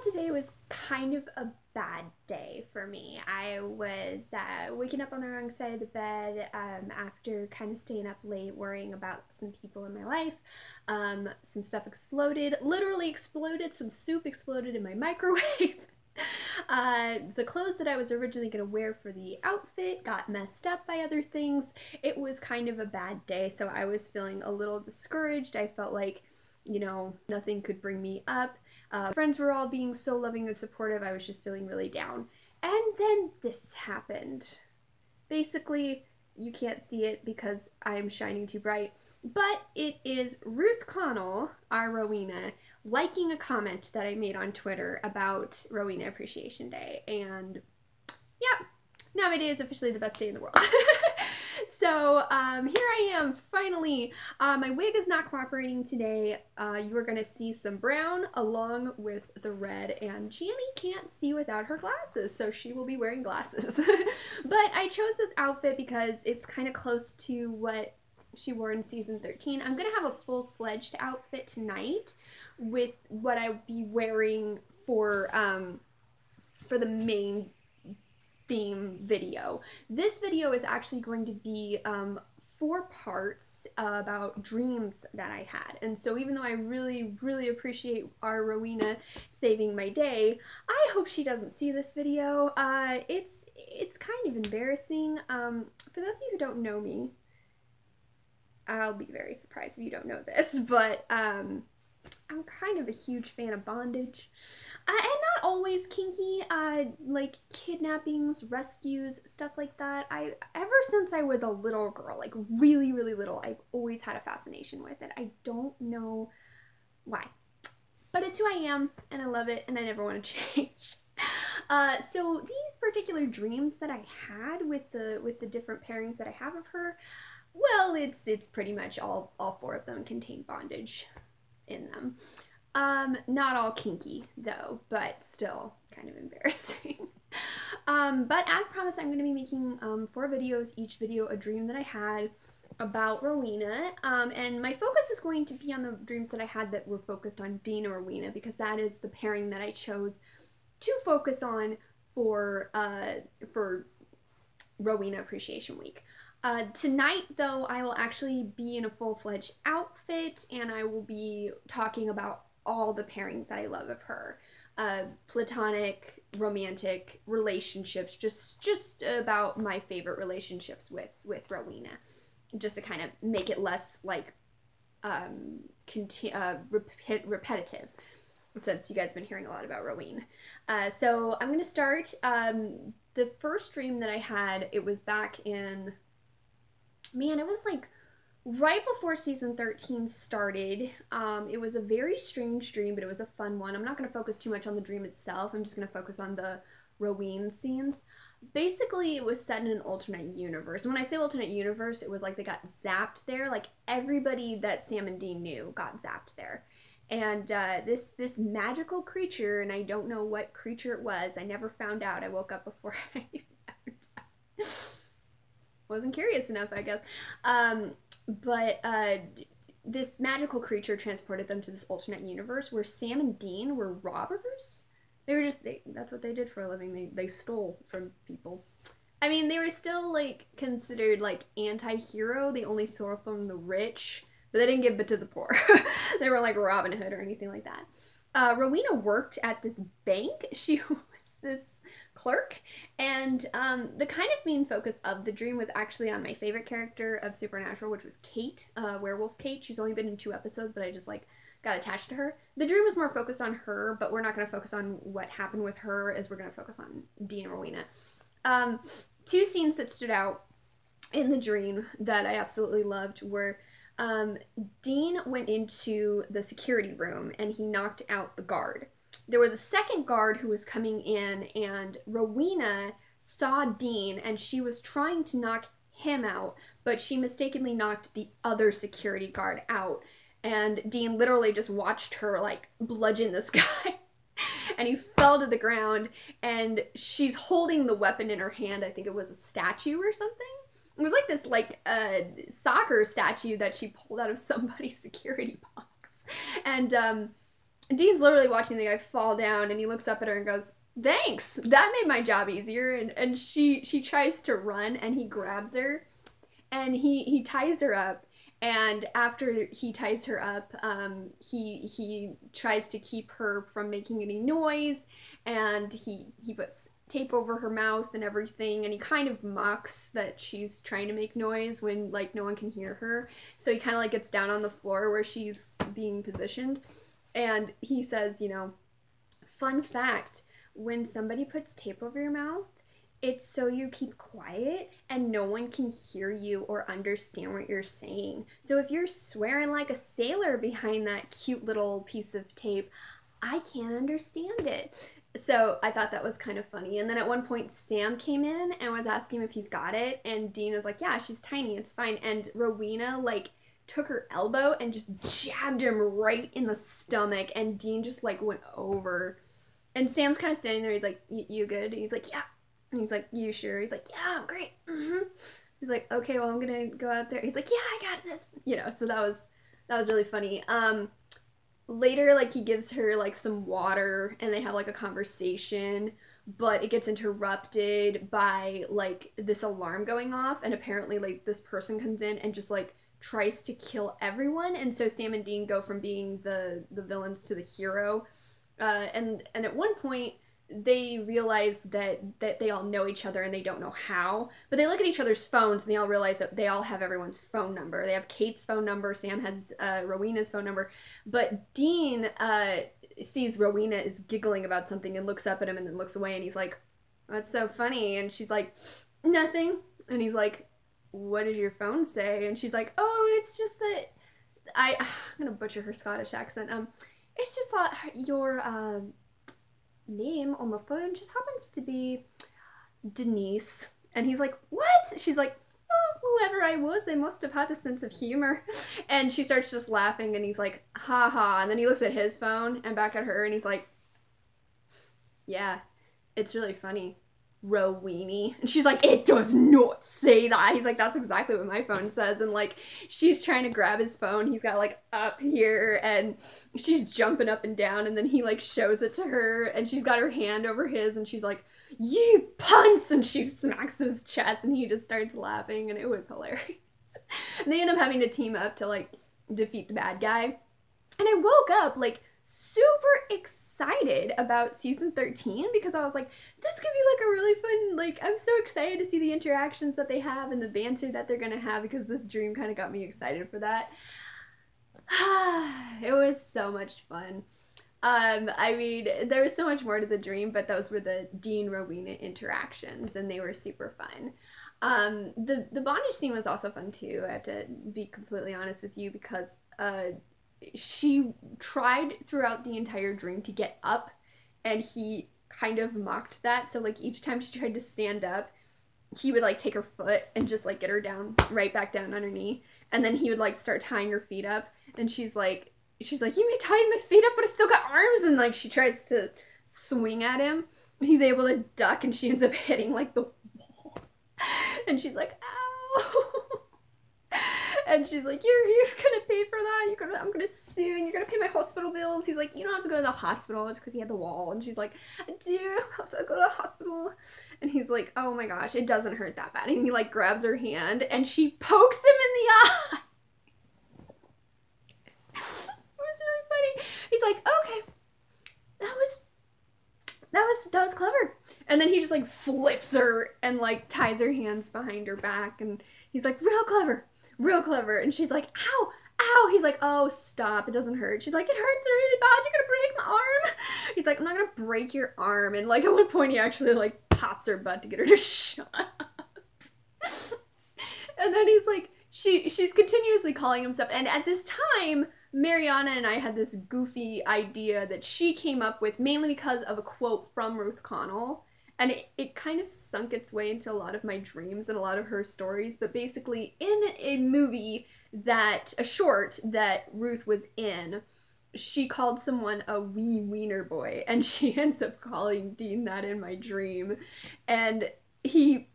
today was kind of a bad day for me. I was waking up on the wrong side of the bed after kind of staying up late worrying about some people in my life. Some stuff exploded, literally exploded, some soup exploded in my microwave. The clothes that I was originally going to wear for the outfit got messed up by other things. It was kind of a bad day, so I was feeling a little discouraged. I felt like, you know, nothing could bring me up. Friends were all being so loving and supportive. I was just feeling really down. And then this happened. Basically, you can't see it because I'm shining too bright, but it is Ruth Connell, our Rowena, liking a comment that I made on Twitter about Rowena Appreciation Day. And yeah, now my day is officially the best day in the world. So here I am, finally. My wig is not cooperating today. You are going to see some brown along with the red, and Janny can't see without her glasses, so she will be wearing glasses. But I chose this outfit because it's kind of close to what she wore in season 13. I'm going to have a full-fledged outfit tonight with what I'll be wearing for the main theme video. This video is actually going to be 4 parts about dreams that I had. And so even though I really appreciate our Rowena saving my day, I hope she doesn't see this video. It's kind of embarrassing. For those of you who don't know me, I'll be very surprised if you don't know this, but I'm kind of a huge fan of bondage. And not always kinky, like kidnappings, rescues, stuff like that. Ever since I was a little girl, like really little, I've always had a fascination with it. I don't know why, but it's who I am, and I love it, and I never want to change. So these particular dreams that I had with the different pairings that I have of her, well, it's pretty much all 4 of them contain bondage in them. Not all kinky though, but still kind of embarrassing. But as promised, I'm going to be making 4 videos, each video a dream that I had about Rowena, and my focus is going to be on the dreams that I had that were focused on Dean and Rowena, because that is the pairing that I chose to focus on for Rowena Appreciation Week. Tonight, though, I will actually be in a full-fledged outfit, and I will be talking about all the pairings that I love of her. Platonic, romantic relationships, just about my favorite relationships with Rowena, just to kind of make it less, like, repetitive, since you guys have been hearing a lot about Rowena. So I'm going to start. The first dream that I had, it was back in... Man, it was like right before season 13 started. It was a very strange dream, but it was a fun one. I'm not going to focus too much on the dream itself. I'm just going to focus on the Rowena scenes. Basically, it was set in an alternate universe. And when I say alternate universe, it was like they got zapped there. Like everybody that Sam and Dean knew got zapped there. And this magical creature, and I don't know what creature it was. I never found out. I woke up before I found out. Wasn't curious enough, I guess. But this magical creature transported them to this alternate universe where Sam and Dean were robbers. They were just, that's what they did for a living. They stole from people. I mean, they were still, like, considered, like, anti-hero. They only stole from the rich, but they didn't give it to the poor. They were like Robin Hood or anything like that. Rowena worked at this bank. She was this clerk, and the kind of main focus of the dream was actually on my favorite character of Supernatural, which was Kate, werewolf Kate. She's only been in 2 episodes, but I just like got attached to her. The dream was more focused on her, but we're not going to focus on what happened with her, as we're going to focus on Dean and Rowena. 2 scenes that stood out in the dream that I absolutely loved were Dean went into the security room and he knocked out the guard. There was a second guard who was coming in, and Rowena saw Dean, and she was trying to knock him out, but she mistakenly knocked the other security guard out, and Dean literally just watched her, like, bludgeon this guy, and he fell to the ground, and she's holding the weapon in her hand. I think it was a statue or something. It was like this, like, soccer statue that she pulled out of somebody's security box, and Dean's literally watching the guy fall down, and he looks up at her and goes, "Thanks, that made my job easier." And she tries to run, and he grabs her, and he ties her up. And after he ties her up, he tries to keep her from making any noise, and he puts tape over her mouth and everything, and he kind of mocks that she's trying to make noise when like no one can hear her. So he kind of like gets down on the floor where she's being positioned, and he says, fun fact, when somebody puts tape over your mouth, it's so you keep quiet and no one can hear you or understand what you're saying. So if you're swearing like a sailor behind that cute little piece of tape, I can't understand it. So I thought that was kind of funny. And then at one point, Sam came in and was asking him if he's got it. And Dean was like, yeah, she's tiny, it's fine. And Rowena, like, took her elbow and just jabbed him right in the stomach. And Dean just, like, went over. And Sam's kind of standing there. He's like, you good? And he's like, yeah. And he's like, you sure? He's like, yeah, I'm great. Mm-hmm. He's like, okay, well, I'm going to go out there. He's like, yeah, I got this. So that was really funny. Later, like, he gives her, like, some water, and they have, like, a conversation, but it gets interrupted by, like, this alarm going off, and apparently, like, this person comes in and just, like, tries to kill everyone, and so Sam and Dean go from being the villains to the hero, and at one point, they realize that they all know each other and they don't know how, but they look at each other's phones and they all realize that they all have everyone's phone number. They have Kate's phone number, Sam has Rowena's phone number, but Dean sees Rowena is giggling about something and looks up at him and then looks away, and he's like, "That's so funny," and she's like, "Nothing," and he's like, "What does your phone say?" And she's like, "Oh, it's just that I'm gonna butcher her Scottish accent. It's just that your name on my phone just happens to be Denise." And he's like, "What?" She's like, "Oh, whoever I was, they must have had a sense of humor." And she starts just laughing, and he's like, "Ha ha." And then he looks at his phone and back at her, and he's like, "Yeah, it's really funny, Rowena." And she's like, "It does not say that." He's like, "That's exactly what my phone says." And like, she's trying to grab his phone. He's got like up here, and she's jumping up and down, and then he like shows it to her, and she's got her hand over his, and she's like, "You punce," and she smacks his chest, and he just starts laughing, and it was hilarious. And they end up having to team up to like defeat the bad guy. And I woke up like super excited about season 13 because I was like, this could be like a really fun, like, I'm so excited to see the interactions that they have and the banter that they're gonna have, because this dream kind of got me excited for that. It was so much fun. I mean, there was so much more to the dream, but those were the Dean Rowena interactions, and they were super fun. The bondage scene was also fun too. I have to be completely honest with you, because she tried throughout the entire dream to get up, and he kind of mocked that. So like each time she tried to stand up, he would like take her foot and just like get her down, right back down on her knee, and then he would like start tying her feet up, and she's like, "You may tie my feet up, but I still got arms," and like she tries to swing at him, and he's able to duck, and she ends up hitting like the wall, and she's like, "Ow." And she's like, you're gonna pay for that? I'm gonna sue, and you're gonna pay my hospital bills." He's like, "You don't have to go to the hospital just because he had the wall." And she's like, "I do have to go to the hospital." And he's like, "Oh my gosh, it doesn't hurt that bad." And he like grabs her hand, and she pokes him in the eye. It was really funny. He's like, "Okay, that was clever." And then he just like flips her and like ties her hands behind her back, and he's like, "Real clever, real clever." And she's like, "Ow, ow." He's like, "Oh, stop, it doesn't hurt." She's like, "It hurts really bad, you're gonna break my arm." He's like, "I'm not gonna break your arm." And like at one point he actually like pops her butt to get her to shut up. And then he's like, she's continuously calling him stuff, and at this time Mariana and I had this goofy idea that she came up with mainly because of a quote from Ruth Connell, and it kind of sunk its way into a lot of my dreams and a lot of her stories. But basically, in a movie a short that Ruth was in, she called someone a wee wiener boy, and she ends up calling Dean that in my dream. And he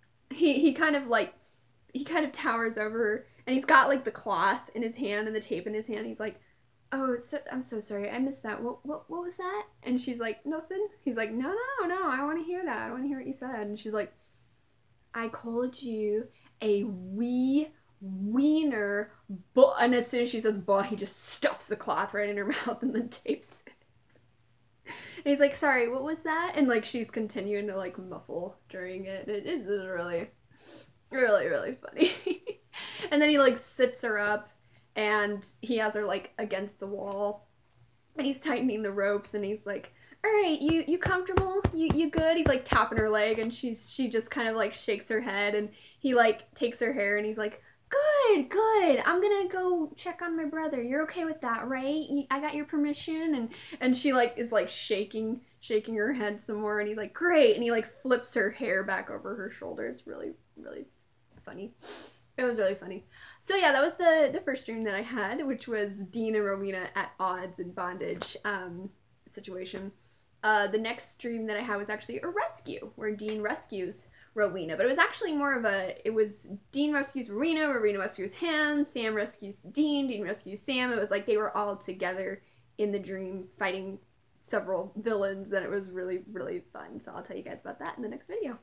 kind of towers over her, and he's got like the cloth in his hand and the tape in his hand. He's like, oh, so I'm so sorry, I missed that. What was that? And she's like, nothing. He's like, no, no, no, I want to hear that. I want to hear what you said. And she's like, I called you a wee wiener, but and as soon as she says "but," he just stuffs the cloth right in her mouth and then tapes it. And he's like, sorry, what was that? And like she's continuing to like muffle during it. It is really, really, really funny. And then he like sits her up and he has her like against the wall and he's tightening the ropes and he's like, all right, you comfortable? You good? He's like tapping her leg and she just kind of like shakes her head and he like takes her hair and he's like, good, good. I'm gonna go check on my brother. You're okay with that, right? I got your permission. And she like is like shaking her head some more and he's like, great. And he like flips her hair back over her shoulders. Really, really funny. It was really funny. So yeah, that was the first dream that I had, which was Dean and Rowena at odds in bondage situation. The next dream that I had was actually a rescue, where Dean rescues Rowena. But it was actually more of it was Dean rescues Rowena, Rowena rescues him, Sam rescues Dean, Dean rescues Sam. It was like they were all together in the dream fighting several villains, and it was really, really fun. So I'll tell you guys about that in the next video.